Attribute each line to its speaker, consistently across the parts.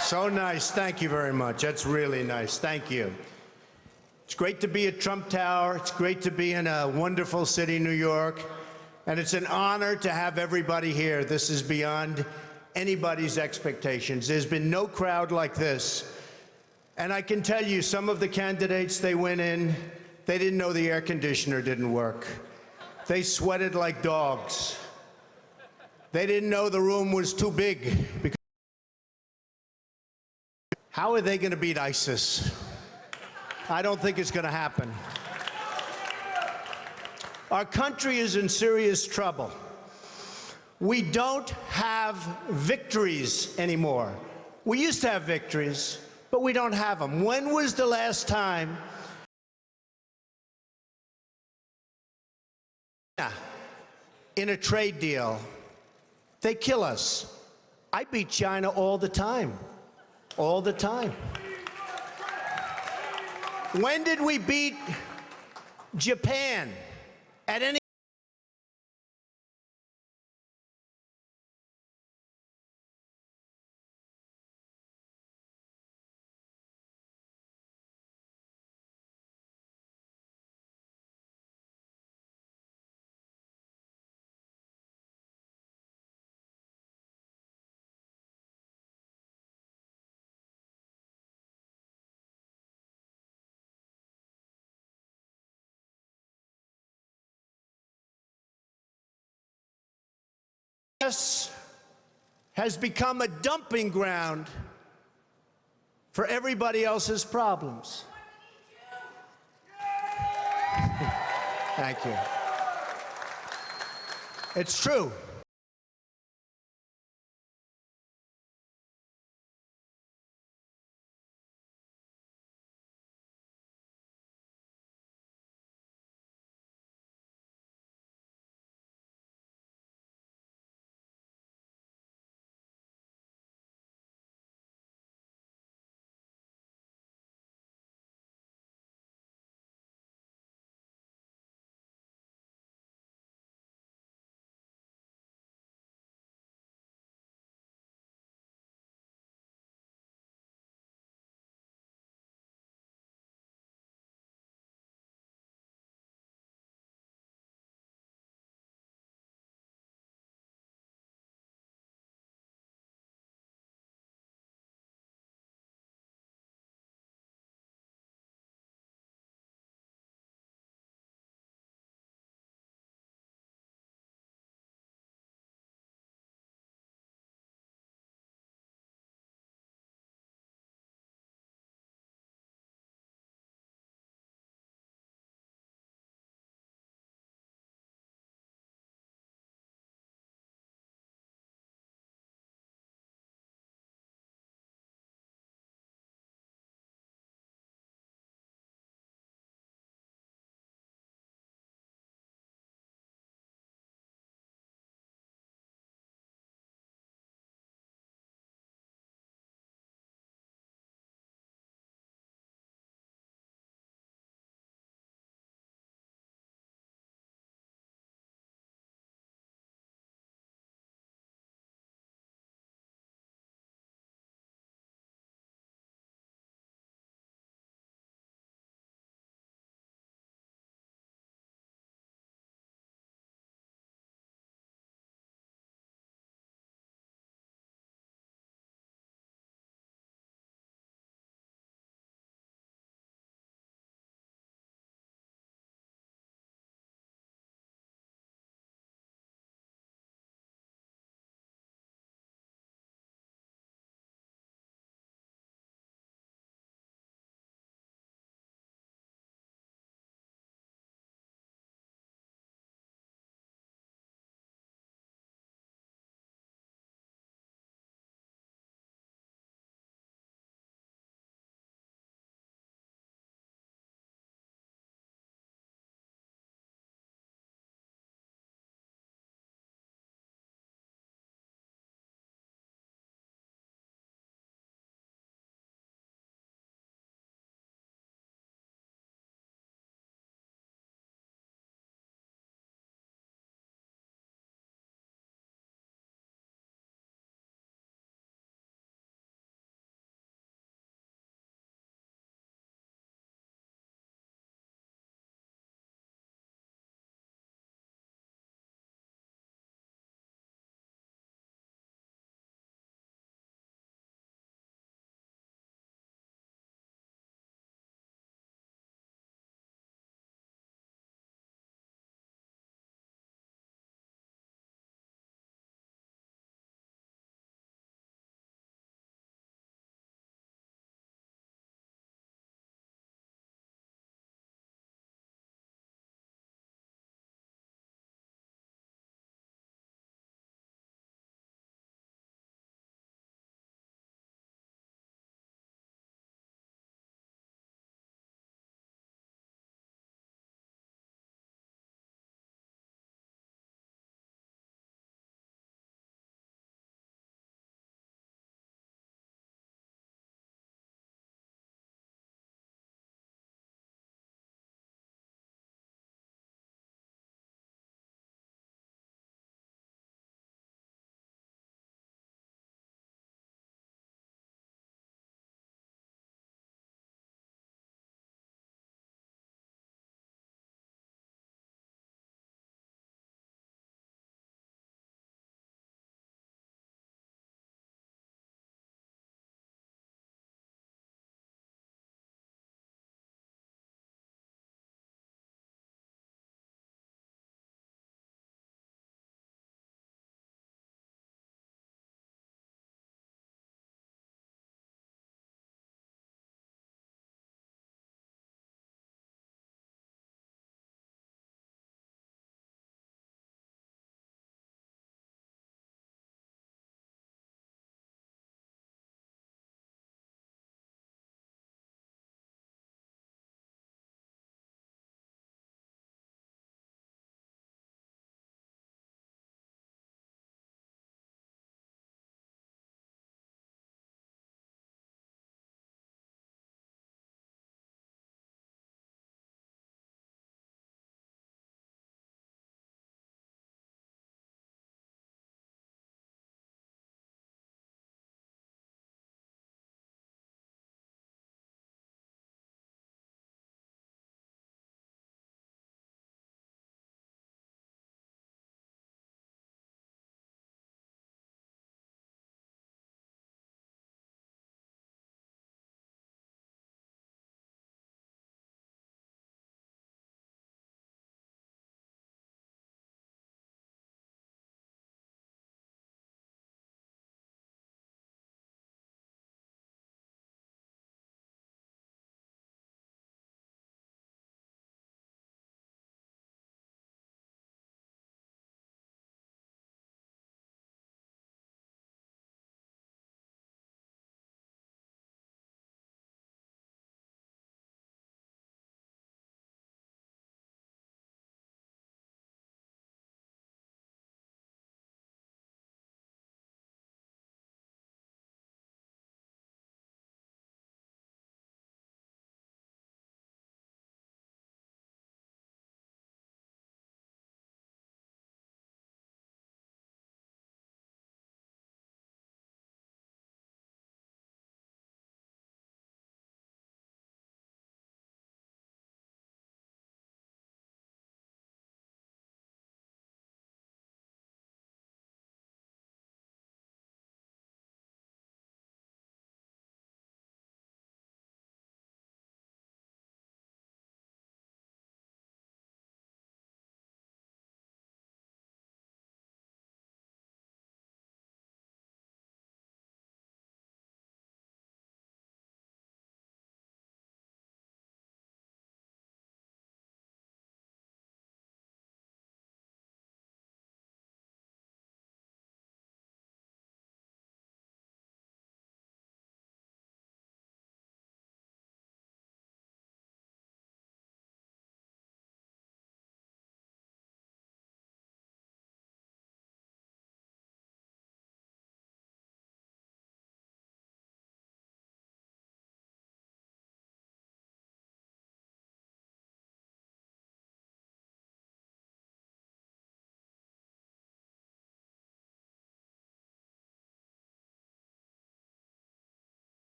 Speaker 1: So nice. Thank you very much. That's really nice. Thank you. It's great to be at Trump Tower. It's great to be in a wonderful city, New York. And it's an honor to have everybody here. This is beyond anybody's expectations. There's been no crowd like this. And I can tell you, some of the candidates, they went in, they didn't know the air conditioner didn't work. They sweated like dogs. They didn't know the room was too big. How are they going to beat ISIS? I don't think it's going to happen. Our country is in serious trouble. We don't have victories anymore. We used to have victories, but we don't have them. When was the last time in a trade deal they kill us? I beat China all the time. All the time. When did we beat Japan at any has become a dumping ground for everybody else's problems. Thank you. It's true.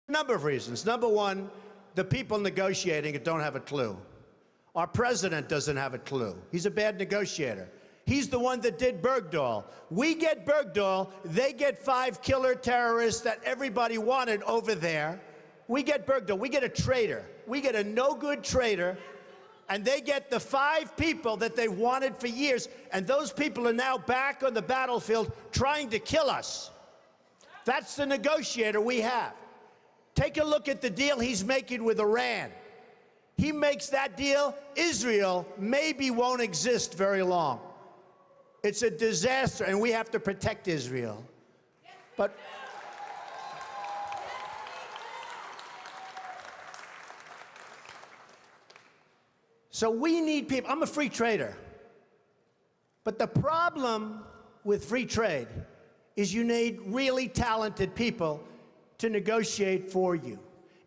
Speaker 1: A number of reasons. Number one, the people negotiating it don't have a clue. Our president doesn't have a clue. He's a bad negotiator. He's the one that did Bergdahl. We get Bergdahl, they get 5 killer terrorists that everybody wanted over there. We get Bergdahl, we get a traitor. We get a no-good traitor, and they get the 5 people that they wanted for years, and those people are now back on the battlefield trying to kill us. That's the negotiator we have. Take a look at the deal he's making with Iran. He makes that deal, Israel maybe won't exist very long. It's a disaster, and we have to protect Israel. But so we need people. I'm a free trader. But the problem with free trade is you need really talented people to negotiate for you.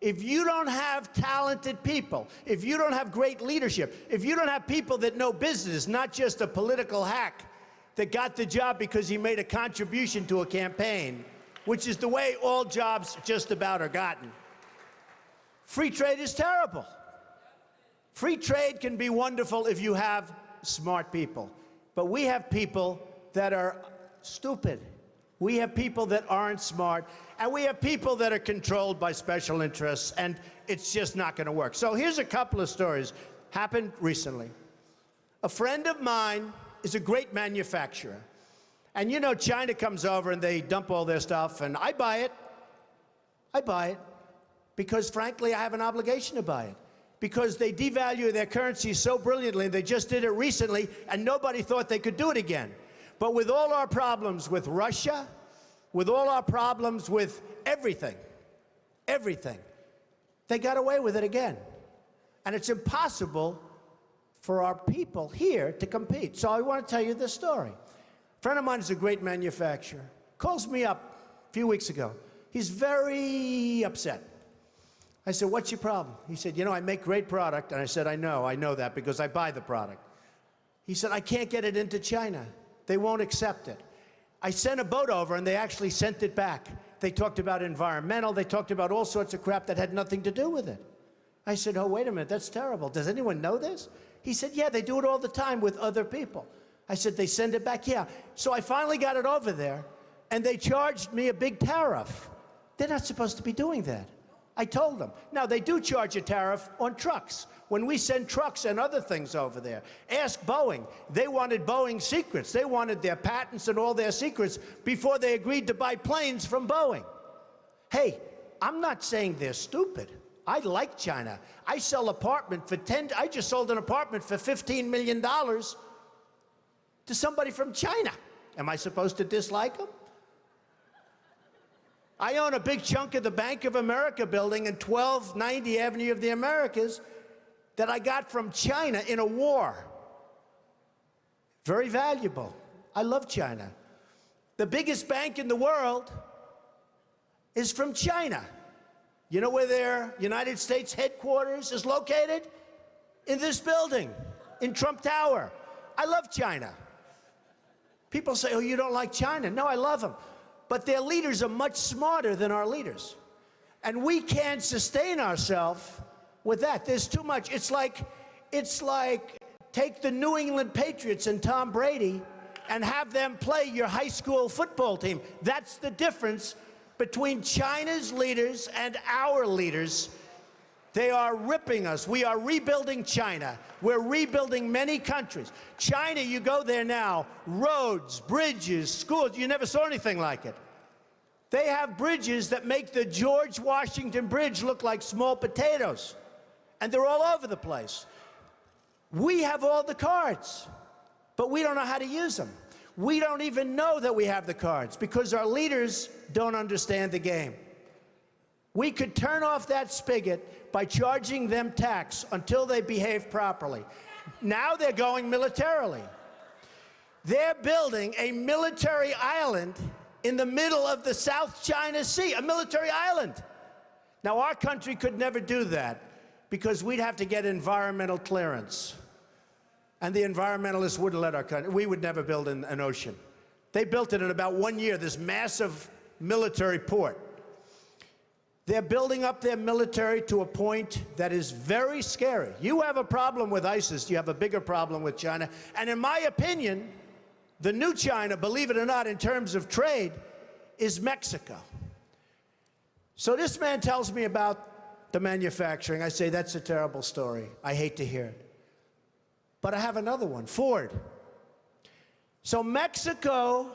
Speaker 1: If you don't have talented people, if you don't have great leadership, if you don't have people that know business, not just a political hack that got the job because he made a contribution to a campaign, which is the way all jobs just about are gotten, free trade is terrible. Free trade can be wonderful if you have smart people. But we have people that are stupid. We have people that aren't smart. And we have people that are controlled by special interests. And it's just not going to work. So here's a couple of stories. Happened recently. A friend of mine is a great manufacturer. And you know, China comes over and they dump all their stuff. And I buy it. I buy it. Because, frankly, I have an obligation to buy it. Because they devalue their currency so brilliantly. They just did it recently, and nobody thought they could do it again. But with all our problems with Russia, with all our problems with everything, they got away with it again. And it's impossible for our people here to compete. So I want to tell you this story. A friend of mine is a great manufacturer. Calls me up a few weeks ago. He's very upset. I said, what's your problem? He said, you know, I make great product. And I said, I know that because I buy the product. He said, I can't get it into China. They won't accept it. I sent a boat over and they actually sent it back. They talked about environmental, they talked about all sorts of crap that had nothing to do with it. I said, oh, wait a minute, that's terrible. Does anyone know this? He said, yeah, they do it all the time with other people. I said, they send it back? Yeah. So I finally got it over there and they charged me a big tariff. They're not supposed to be doing that. I told them. Now, they do charge a tariff on trucks. When we send trucks and other things over there, ask Boeing. They wanted Boeing's secrets. They wanted their patents and all their secrets before they agreed to buy planes from Boeing. Hey, I'm not saying they're stupid. I like China. I sell apartment for I just sold an apartment for $15 million to somebody from China. Am I supposed to dislike them? I own a big chunk of the Bank of America building in 1290 Avenue of the Americas that I got from China in a war. Very valuable. I love China. The biggest bank in the world is from China. You know where their United States headquarters is located? In this building, in Trump Tower. I love China. People say, oh, you don't like China. No, I love them. But their leaders are much smarter than our leaders. And we can't sustain ourselves with that. There's too much. It's like take the New England Patriots and Tom Brady and have them play your high school football team. That's the difference between China's leaders and our leaders. They are ripping us. We are rebuilding China. We're rebuilding many countries. China, you go there now, roads, bridges, schools, you never saw anything like it. They have bridges that make the George Washington Bridge look like small potatoes. And they're all over the place. We have all the cards, but we don't know how to use them. We don't even know that we have the cards because our leaders don't understand the game. We could turn off that spigot by charging them tax until they behave properly. Now they're going militarily. They're building a military island in the middle of the South China Sea, a military island. Now, our country could never do that because we'd have to get environmental clearance. And the environmentalists wouldn't let our country. We would never build an ocean. They built it in about 1 year, this massive military port. They're building up their military to a point that is very scary. You have a problem with ISIS, you have a bigger problem with China. And in my opinion, the new China, believe it or not, in terms of trade, is Mexico. So this man tells me about the manufacturing. I say, that's a terrible story. I hate to hear it. But I have another one, Ford. So Mexico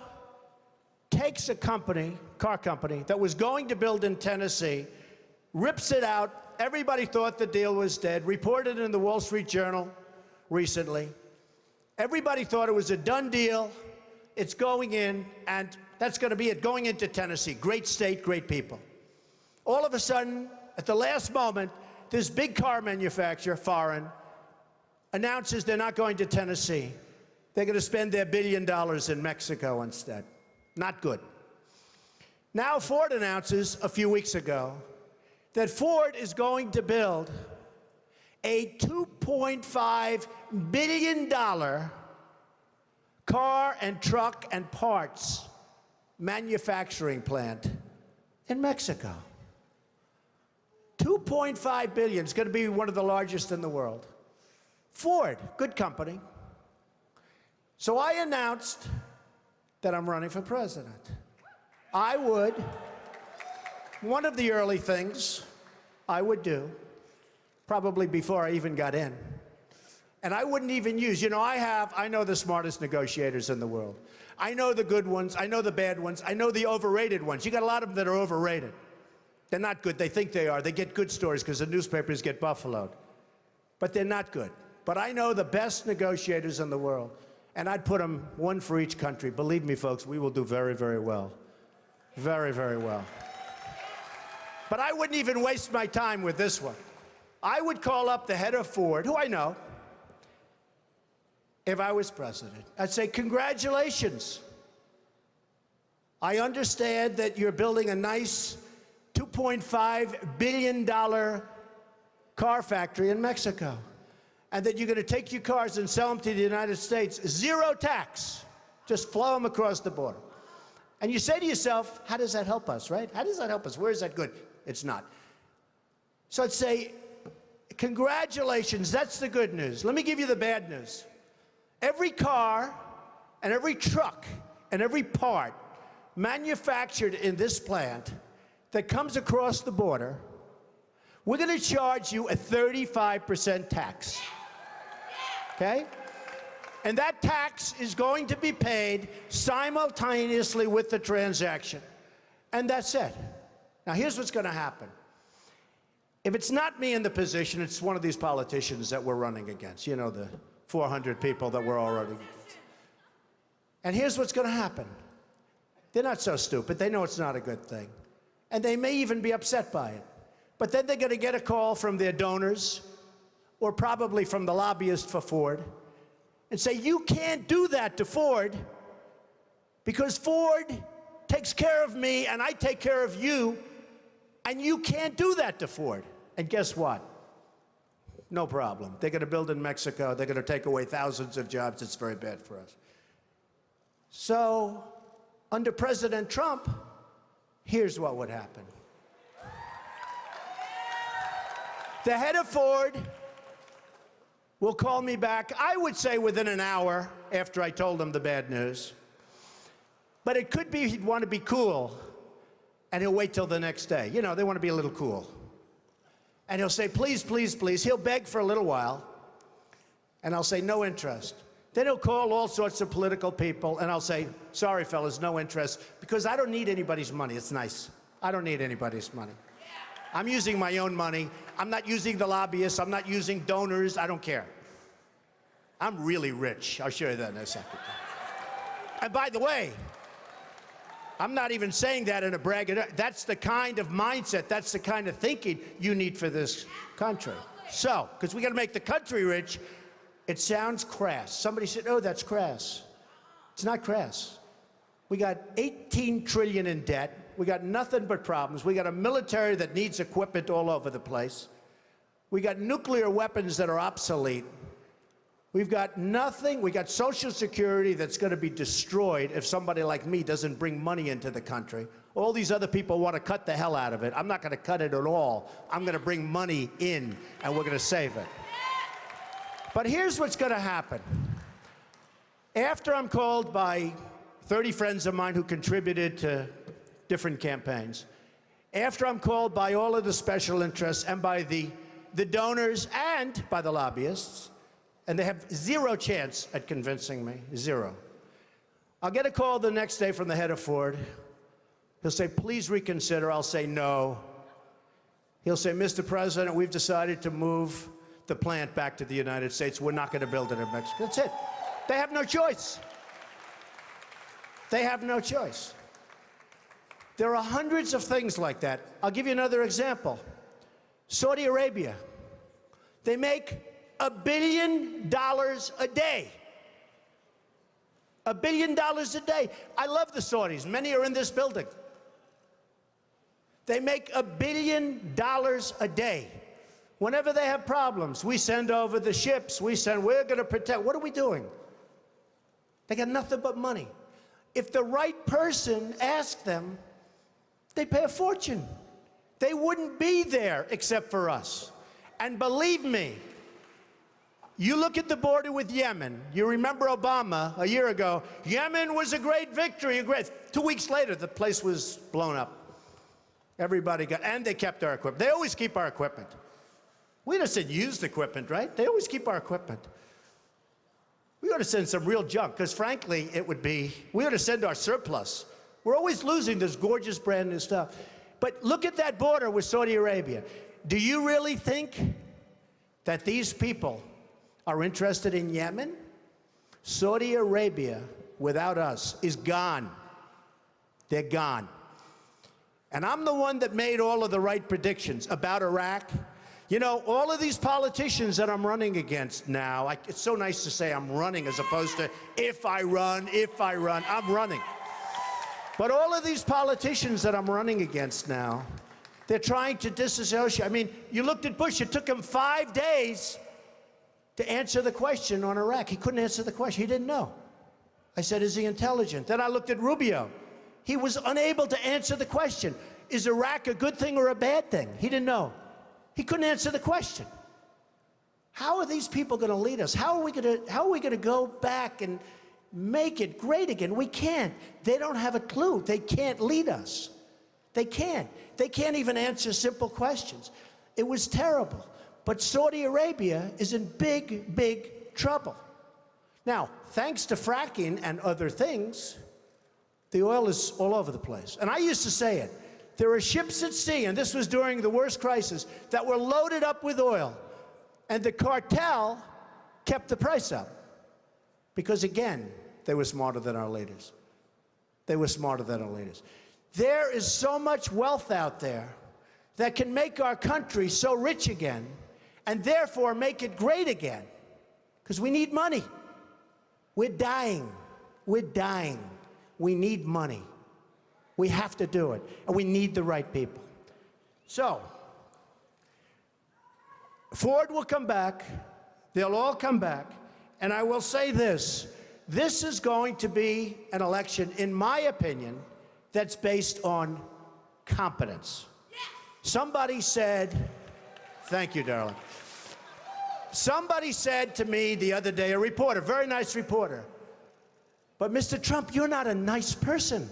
Speaker 1: takes a company, car company, that was going to build in Tennessee, rips it out. Everybody thought the deal was dead. Reported in the Wall Street Journal recently. Everybody thought it was a done deal. It's going in, and that's going to be it, going into Tennessee. Great state, great people. All of a sudden, at the last moment, this big car manufacturer, foreign, announces they're not going to Tennessee. They're going to spend their $1 billion in Mexico instead. Not good. Now Ford announces a few weeks ago that Ford is going to build a $2.5 billion car and truck and parts manufacturing plant in Mexico. $2.5 billion. It's going to be one of the largest in the world. Ford, good company. So I announced that I'm running for president. One of the early things I would do, probably before I even got in, and I wouldn't even use, I know the smartest negotiators in the world. I know the good ones, I know the bad ones, I know the overrated ones. You got a lot of them that are overrated. They're not good, they think they are. They get good stories because the newspapers get buffaloed. But they're not good. But I know the best negotiators in the world. And I'd put them one for each country. Believe me, folks, we will do very, very well. Very, very well. But I wouldn't even waste my time with this one. I would call up the head of Ford, who I know, if I was president. I'd say, congratulations. I understand that you're building a nice $2.5 billion car factory in Mexico, and that you're going to take your cars and sell them to the United States, zero tax. Just flow them across the border. And you say to yourself, how does that help us, right? How does that help us? Where is that good? It's not. So I'd say, congratulations, that's the good news. Let me give you the bad news. Every car and every truck and every part manufactured in this plant that comes across the border, we're going to charge you a 35% tax. Okay? And that tax is going to be paid simultaneously with the transaction. And that's it. Now, here's what's going to happen. If it's not me in the position, it's one of these politicians that we're running against. You know, the 400 people that we're already against. And here's what's going to happen. They're not so stupid. They know it's not a good thing. And they may even be upset by it. But then they're going to get a call from their donors, or probably from the lobbyist for Ford, and say, you can't do that to Ford because Ford takes care of me and I take care of you, and you can't do that to Ford. And guess what? No problem. They're going to build in Mexico. They're going to take away thousands of jobs. It's very bad for us. So, under President Trump, here's what would happen. The head of Ford will call me back, I would say within an hour after I told him the bad news. But it could be he'd want to be cool, and he'll wait till the next day. You know, they want to be a little cool. And he'll say, please, please, please. He'll beg for a little while, and I'll say, no interest. Then he'll call all sorts of political people, and I'll say, sorry, fellas, no interest, because I don't need anybody's money. It's nice. I don't need anybody's money. I'm using my own money. I'm not using the lobbyists. I'm not using donors. I don't care. I'm really rich. I'll show you that in a second. And by the way, I'm not even saying that in a braggadocio. That's the kind of mindset, that's the kind of thinking you need for this country. So, because we got to make the country rich, it sounds crass. Somebody said, oh, that's crass. It's not crass. We got 18 trillion in debt. We got nothing but problems. We got a military that needs equipment all over the place. We got nuclear weapons that are obsolete. We've got nothing. We got Social Security that's going to be destroyed if somebody like me doesn't bring money into the country. All these other people want to cut the hell out of it. I'm not going to cut it at all. I'm going to bring money in, and we're going to save it. But here's what's going to happen. After I'm called by 30 friends of mine who contributed to different campaigns, after I'm called by all of the special interests and by the donors and by the lobbyists, and they have zero chance at convincing me, zero. I'll get a call the next day from the head of Ford. He'll say, please reconsider. I'll say no. He'll say, Mr. President, we've decided to move the plant back to the United States. We're not going to build it in Mexico. That's it. They have no choice. They have no choice. There are hundreds of things like that. I'll give you another example. Saudi Arabia. They make $1 billion a day. $1 billion a day. I love the Saudis. Many are in this building. They make $1 billion a day. Whenever they have problems, we send over the ships. We're going to protect. What are we doing? They got nothing but money. If the right person asked them, they pay a fortune. They wouldn't be there except for us. And believe me, you look at the border with Yemen. You remember Obama a year ago. Yemen was a great victory. 2 weeks later, the place was blown up. Everybody got, and they kept our equipment. They always keep our equipment. We just said used equipment, right? They always keep our equipment. We ought to send some real junk, because frankly, we ought to send our surplus. We're always losing this gorgeous brand new stuff. But look at that border with Saudi Arabia. Do you really think that these people are interested in Yemen? Saudi Arabia, without us, is gone. They're gone. And I'm the one that made all of the right predictions about Iraq. You know, all of these politicians that I'm running against now, it's so nice to say I'm running as opposed to if I run, I'm running. But all of these politicians that I'm running against now, they're trying to disassociate. I mean, you looked at Bush, it took him 5 days to answer the question on Iraq. He couldn't answer the question, he didn't know. I said, is he intelligent? Then I looked at Rubio. He was unable to answer the question. Is Iraq a good thing or a bad thing? He didn't know. He couldn't answer the question. How are these people going to lead us? How are we going to go back and make it great again? We can't. They don't have a clue. They can't lead us. They can't. They can't even answer simple questions. It was terrible. But Saudi Arabia is in big, big trouble. Now, thanks to fracking and other things, the oil is all over the place. And I used to say it. There are ships at sea, and this was during the worst crisis, that were loaded up with oil. And the cartel kept the price up. Because, again, they were smarter than our leaders. They were smarter than our leaders. There is so much wealth out there that can make our country so rich again, and therefore make it great again. Because we need money. We're dying. We're dying. We need money. We have to do it, and we need the right people. So, Ford will come back. They'll all come back. And I will say this. This is going to be an election, in my opinion, that's based on competence. Somebody said, thank you, darling. Somebody said to me the other day, a reporter, very nice reporter, but Mr. Trump, you're not a nice person.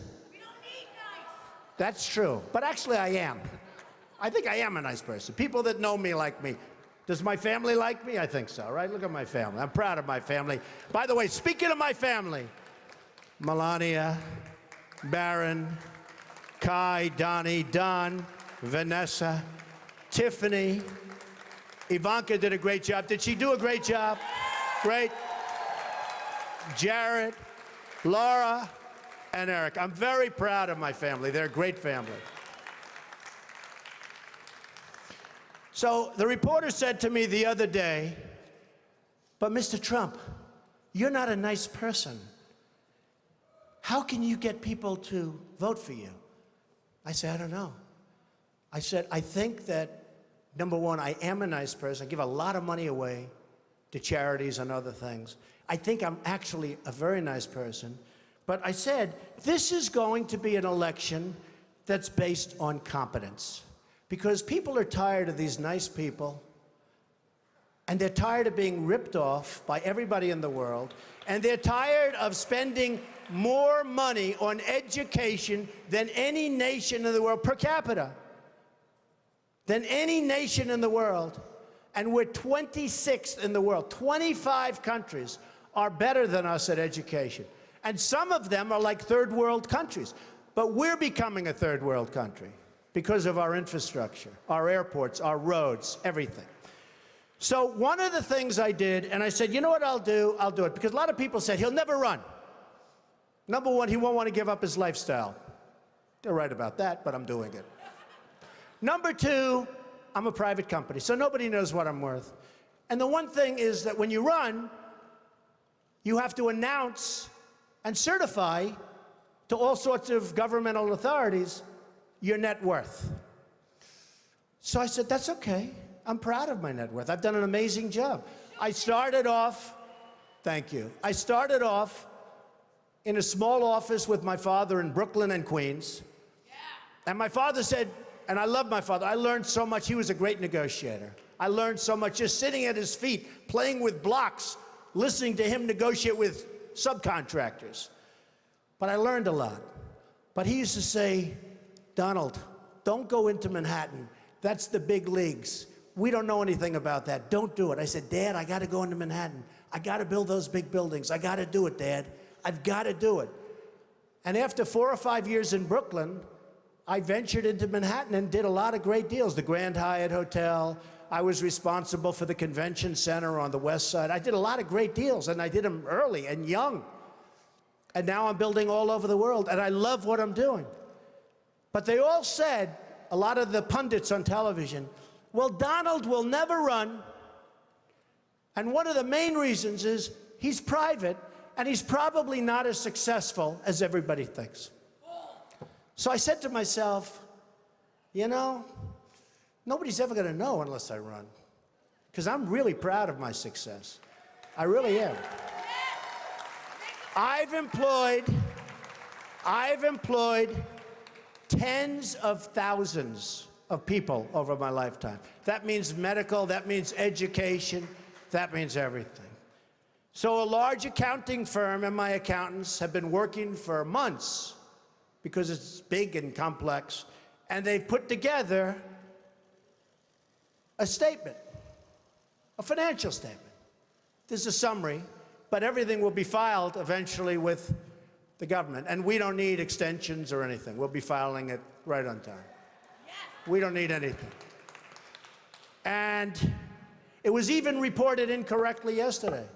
Speaker 1: That's true, but actually I am. I think I am a nice person. People that know me like me. Does my family like me? I think so, right? Look at my family. I'm proud of my family. By the way, speaking of my family, Melania, Barron, Kai, Donnie, Don, Vanessa, Tiffany, Ivanka did a great job. Did she do a great job? Great. Jared, Laura, and Eric. I'm very proud of my family. They're a great family. So the reporter said to me the other day, but Mr. Trump, you're not a nice person. How can you get people to vote for you? I said, I don't know. I said, I think that, number one, I am a nice person. I give a lot of money away to charities and other things. I think I'm actually a very nice person. But I said, this is going to be an election that's based on competence. Because people are tired of these nice people, and they're tired of being ripped off by everybody in the world, and they're tired of spending more money on education than any nation in the world, per capita, than any nation in the world. And we're 26th in the world. 25 countries are better than us at education. And some of them are like third world countries. But we're becoming a third world country because of our infrastructure, our airports, our roads, everything. So one of the things I did, and I said, you know what I'll do? I'll do it. Because a lot of people said, he'll never run. Number one, he won't want to give up his lifestyle. They're right about that, but I'm doing it. Number two, I'm a private company, so nobody knows what I'm worth. And the one thing is that when you run, you have to announce and certify to all sorts of governmental authorities your net worth. So I said, that's okay. I'm proud of my net worth. I've done an amazing job. I started off, thank you. I started off in a small office with my father in Brooklyn and Queens. And my father said, and I love my father, I learned so much. He was a great negotiator. I learned so much just sitting at his feet, playing with blocks, listening to him negotiate with subcontractors. But I learned a lot. But he used to say, Donald, don't go into Manhattan. That's the big leagues. We don't know anything about that. Don't do it. I said, Dad, I got to go into Manhattan. I got to build those big buildings. I got to do it, Dad. I've got to do it. And after 4 or 5 years in Brooklyn, I ventured into Manhattan and did a lot of great deals. The Grand Hyatt Hotel. I was responsible for the convention center on the West Side. I did a lot of great deals, and I did them early and young. And now I'm building all over the world, and I love what I'm doing. But they all said, a lot of the pundits on television, well, Donald will never run. And one of the main reasons is he's private, and he's probably not as successful as everybody thinks. So I said to myself, you know, nobody's ever going to know unless I run. Because I'm really proud of my success. I really am. I've employed tens of thousands of people over my lifetime. That means medical, that means education, that means everything. So a large accounting firm and my accountants have been working for months because it's big and complex, and they've put together a statement, a financial statement. There's a summary, but everything will be filed eventually with the government, and we don't need extensions or anything. We'll be filing it right on time. We don't need anything. And it was even reported incorrectly yesterday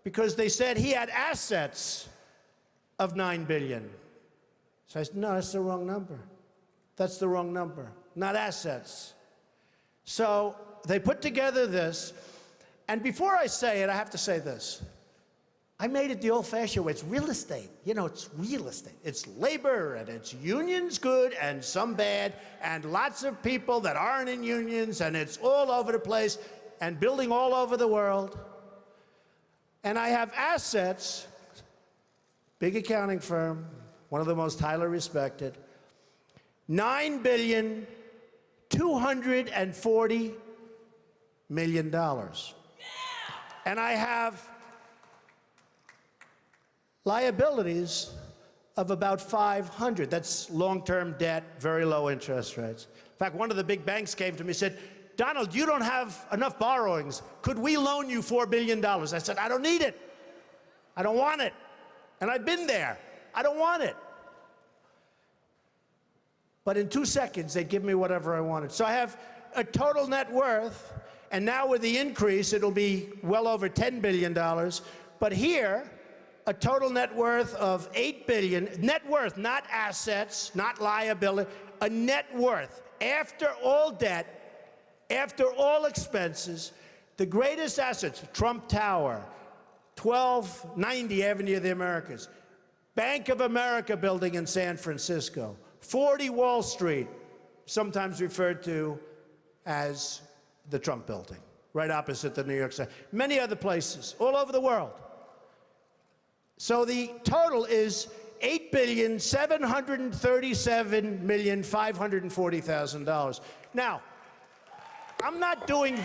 Speaker 1: because they said he had assets of $9 billion. So I said, no, that's the wrong number. That's the wrong number, not assets. So they put together this, and before I say it, I have to say this. I made it the old-fashioned way. It's real estate. You know, it's real estate. It's labor, and it's unions good and some bad, and lots of people that aren't in unions, and it's all over the place, and building all over the world. And I have assets, big accounting firm, one of the most highly respected, $9,240 million. And I have liabilities of about 500. That's long-term debt, very low interest rates. In fact, one of the big banks came to me and said, Donald, you don't have enough borrowings. Could we loan you $4 billion? I said, I don't need it. I don't want it. And I've been there. I don't want it. But in 2 seconds, they'd give me whatever I wanted. So I have a total net worth, and now with the increase, it'll be well over $10 billion. But here, a total net worth of $8 billion, net worth, not assets, not liability, a net worth, after all debt, after all expenses, the greatest assets, Trump Tower, 1290 Avenue of the Americas, Bank of America building in San Francisco, 40 Wall Street, sometimes referred to as the Trump building. right opposite the New York Center. Many other places, all over the world. So the total is $8,737,540,000. Now, I'm not doing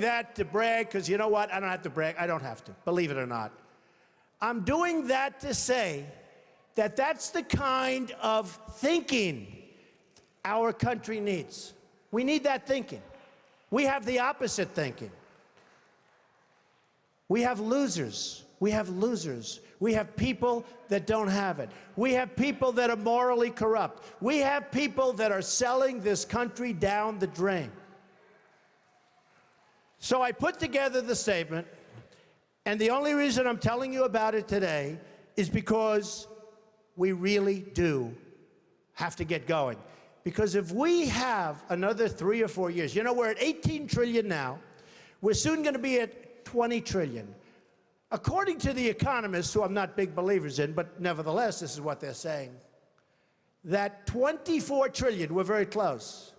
Speaker 1: that to brag, because you know what? I don't have to brag. I don't have to, believe it or not. I'm doing that to say that that's the kind of thinking our country needs. We need that thinking. We have the opposite thinking. We have losers. We have losers. We have people that don't have it. We have people that are morally corrupt. We have people that are selling this country down the drain. So I put together the statement, and the only reason I'm telling you about it today is because we really do have to get going. Because if we have another 3 or 4 years, you know, we're at 18 trillion now. We're soon going to be at 20 trillion. According to the economists, who I'm not big believers in, but nevertheless, this is what they're saying, that 24 trillion, we're very close.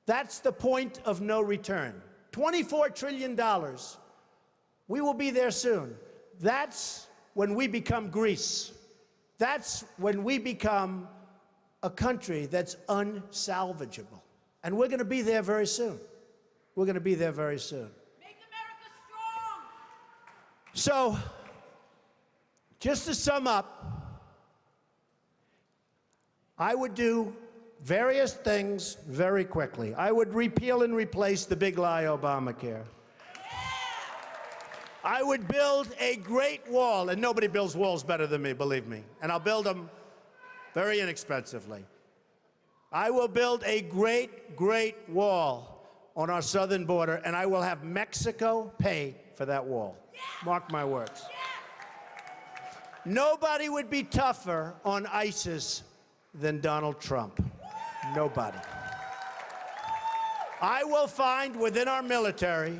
Speaker 1: That's the point of no return. $24 trillion. We will be there soon. That's when we become Greece. That's when we become a country that's unsalvageable. And we're going to be there very soon. We're going to be there very soon.
Speaker 2: Make America strong!
Speaker 1: So, just to sum up, I would do various things very quickly. I would repeal and replace the big lie Obamacare. I would build a great wall, and nobody builds walls better than me, believe me. And I'll build them very inexpensively. I will build a great, great wall on our southern border, and I will have Mexico pay for that wall. Mark my words. Nobody would be tougher on ISIS than Donald Trump. Nobody. I will find within our military,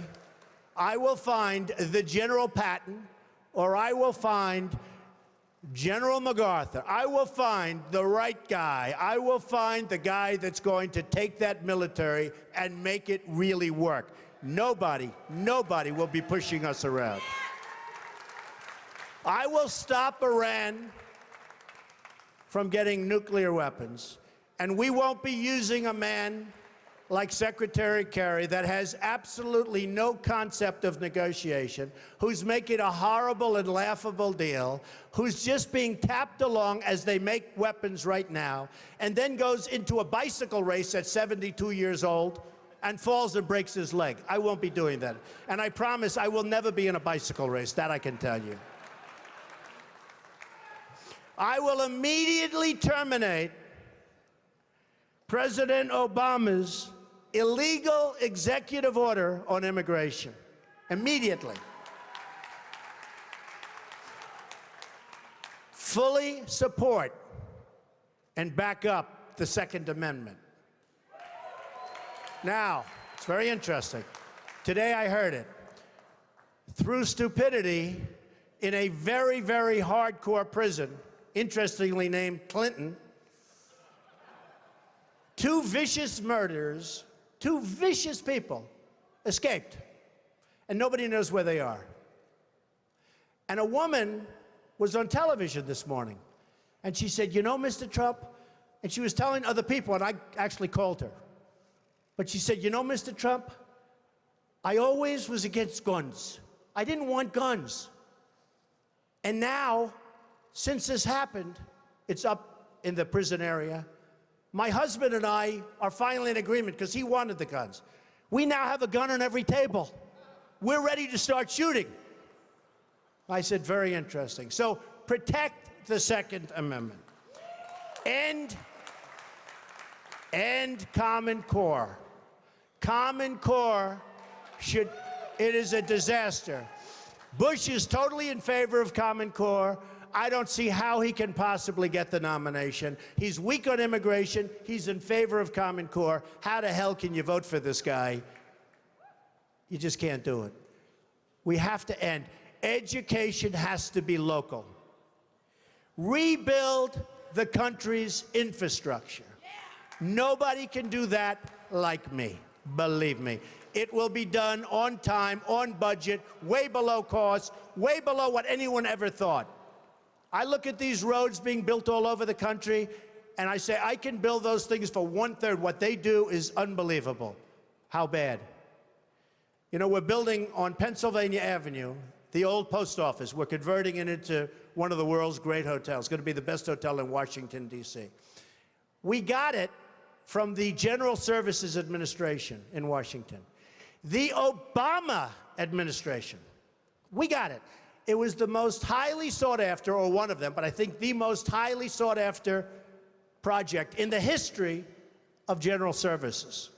Speaker 1: I will find the General Patton, or I will find General MacArthur. I will find the right guy. I will find the guy that's going to take that military and make it really work. Nobody will be pushing us around. I will stop Iran from getting nuclear weapons, and we won't be using a man like Secretary Kerry that has absolutely no concept of negotiation, who's making a horrible and laughable deal, who's just being tapped along as they make weapons right now, and then goes into a bicycle race at 72 years old and falls and breaks his leg. I won't be doing that. And I promise I will never be in a bicycle race, that I can tell you. I will immediately terminate President Obama's illegal executive order on immigration. Immediately. Fully support and back up the Second Amendment. Now, it's very interesting. Today I heard it. Through stupidity, in a very, very hardcore prison, interestingly named Clinton, two vicious murderers, two vicious people escaped, and nobody knows where they are. And a woman was on television this morning, and she said, you know, Mr. Trump, and she was telling other people, and I actually called her, but she said, you know, Mr. Trump, I always was against guns. I didn't want guns. And now, since this happened, it's up in the prison area. My husband and I are finally in agreement because he wanted the guns. We now have a gun on every table. We're ready to start shooting. I said, very interesting. So protect the Second Amendment. End Common Core. Common Core it is a disaster. Bush is totally in favor of Common Core. I don't see how he can possibly get the nomination. He's weak on immigration. He's in favor of Common Core. How the hell can you vote for this guy? You just can't do it. We have to end. Education has to be local. Rebuild the country's infrastructure. Nobody can do that like me. Believe me. It will be done on time, on budget, way below cost, way below what anyone ever thought. I look at these roads being built all over the country, and I say, I can build those things for 1/3. What they do is unbelievable. How bad? You know, we're building on Pennsylvania Avenue, the old post office. We're converting it into one of the world's great hotels. It's going to be the best hotel in Washington, D.C. We got it from the General Services Administration in Washington. The Obama administration, we got it. It was the most highly sought after, or one of them, but I think the most highly sought after project in the history of General Services.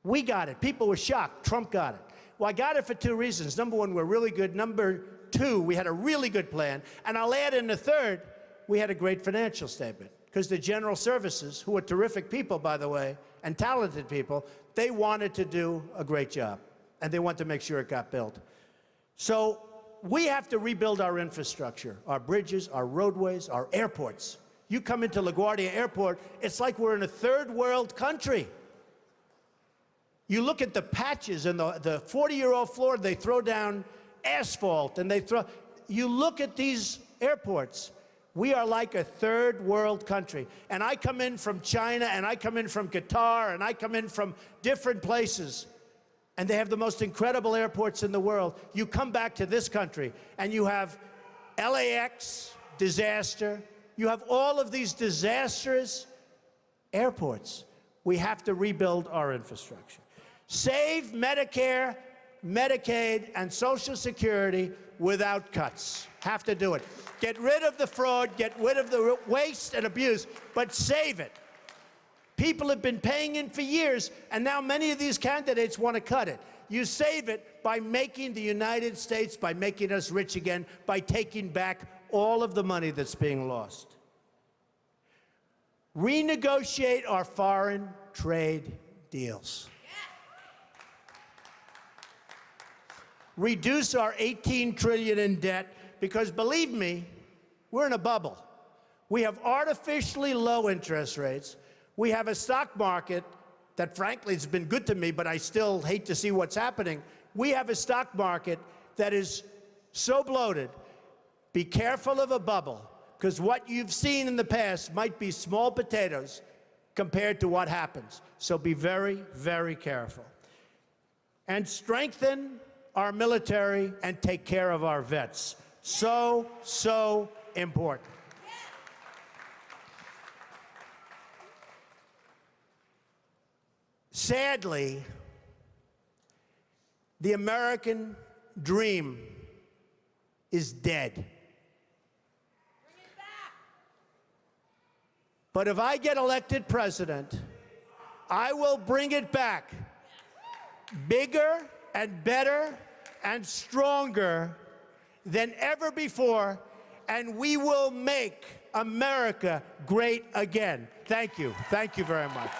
Speaker 1: We got it. People were shocked. Trump got it. Well, I got it for two reasons. Number one, we're really good. Number two, we had a really good plan. And I'll add in the third, we had a great financial statement. Because the General Services, who are terrific people, by the way, and talented people, they wanted to do a great job. And they want to make sure it got built. So we have to rebuild our infrastructure, our bridges, our roadways, our airports. You come into LaGuardia Airport, it's like we're in a third world country. You look at the patches and the 40-year-old floor, they throw down asphalt, and you look at these airports, we are like a third world country. And I come in from China, and I come in from Qatar, and I come in from different places, and they have the most incredible airports in the world. You come back to this country, and you have LAX, disaster. You have all of these disastrous airports. We have to rebuild our infrastructure. Save Medicare, Medicaid, and Social Security without cuts. Have to do it. Get rid of the fraud, get rid of the waste and abuse, but save it. People have been paying in for years, and now many of these candidates want to cut it. You save it by making the United States, by making us rich again, by taking back all of the money that's being lost. Renegotiate our foreign trade deals. Reduce our $18 trillion in debt, because believe me, we're in a bubble. We have artificially low interest rates. We have a stock market that frankly has been good to me, but I still hate to see what's happening. We have a stock market that is so bloated. Be careful of a bubble, because what you've seen in the past might be small potatoes compared to what happens. So be very, very careful. And strengthen our military and take care of our vets. So, so important. Sadly, the American dream is dead.
Speaker 2: Bring it back.
Speaker 1: But if I get elected president, I will bring it back bigger and better and stronger than ever before, and we will make America great again. Thank you. Thank you very much.